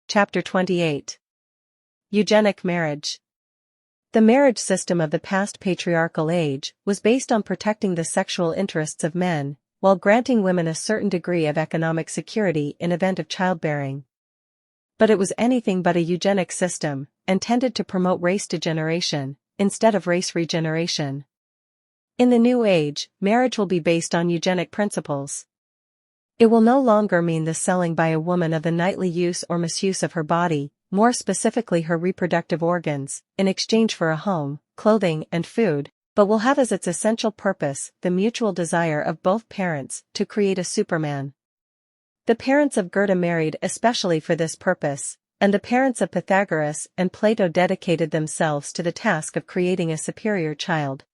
Chapter 28. Eugenic Marriage. The marriage system of the past patriarchal age was based on protecting the sexual interests of men, while granting women a certain degree of economic security in event of childbearing. But it was anything but a eugenic system, and tended to promote race degeneration, instead of race regeneration. In the new age, marriage will be based on eugenic principles. It will no longer mean the selling by a woman of the nightly use or misuse of her body, more specifically her reproductive organs, in exchange for a home, clothing and food, but will have as its essential purpose the mutual desire of both parents to create a superman. The parents of Goethe married especially for this purpose, and the parents of Pythagoras and Plato dedicated themselves to the task of creating a superior child.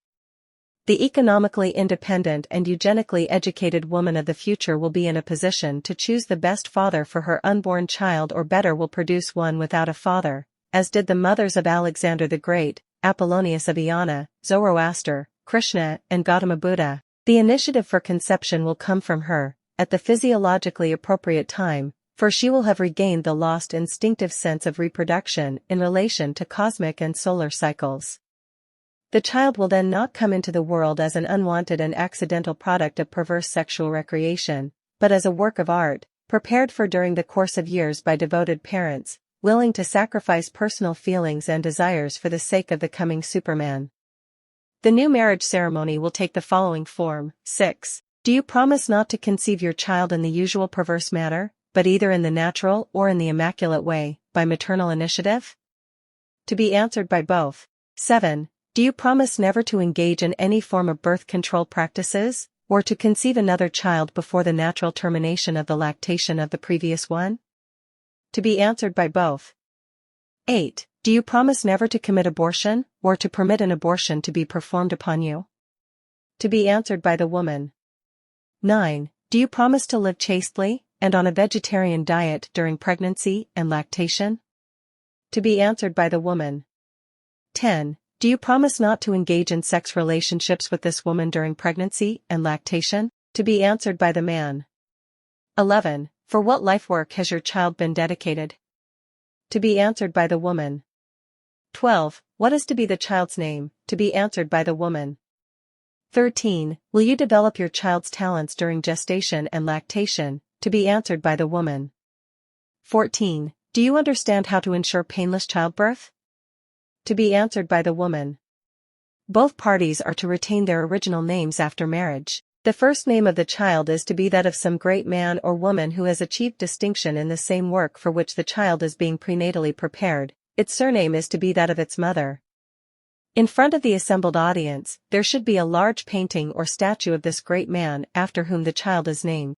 The economically independent and eugenically educated woman of the future will be in a position to choose the best father for her unborn child, or better will produce one without a father, as did the mothers of Alexander the Great, Apollonius of Ionia, Zoroaster, Krishna, and Gautama Buddha. The initiative for conception will come from her, at the physiologically appropriate time, for she will have regained the lost instinctive sense of reproduction in relation to cosmic and solar cycles. The child will then not come into the world as an unwanted and accidental product of perverse sexual recreation, but as a work of art, prepared for during the course of years by devoted parents, willing to sacrifice personal feelings and desires for the sake of the coming Superman. The new marriage ceremony will take the following form. 6. Do you promise not to conceive your child in the usual perverse manner, but either in the natural or in the immaculate way, by maternal initiative? To be answered by both. 7. Do you promise never to engage in any form of birth control practices, or to conceive another child before the natural termination of the lactation of the previous one? To be answered by both. 8. Do you promise never to commit abortion, or to permit an abortion to be performed upon you? To be answered by the woman. 9. Do you promise to live chastely, and on a vegetarian diet during pregnancy and lactation? To be answered by the woman. 10. Do you promise not to engage in sex relationships with this woman during pregnancy and lactation? To be answered by the man. 11. For what life work has your child been dedicated? To be answered by the woman. 12. What is to be the child's name? To be answered by the woman. 13. Will you develop your child's talents during gestation and lactation? To be answered by the woman. 14. Do you understand how to ensure painless childbirth? To be answered by the woman. Both parties are to retain their original names after marriage. The first name of the child is to be that of some great man or woman who has achieved distinction in the same work for which the child is being prenatally prepared. Its surname is to be that of its mother. In front of the assembled audience, there should be a large painting or statue of this great man after whom the child is named.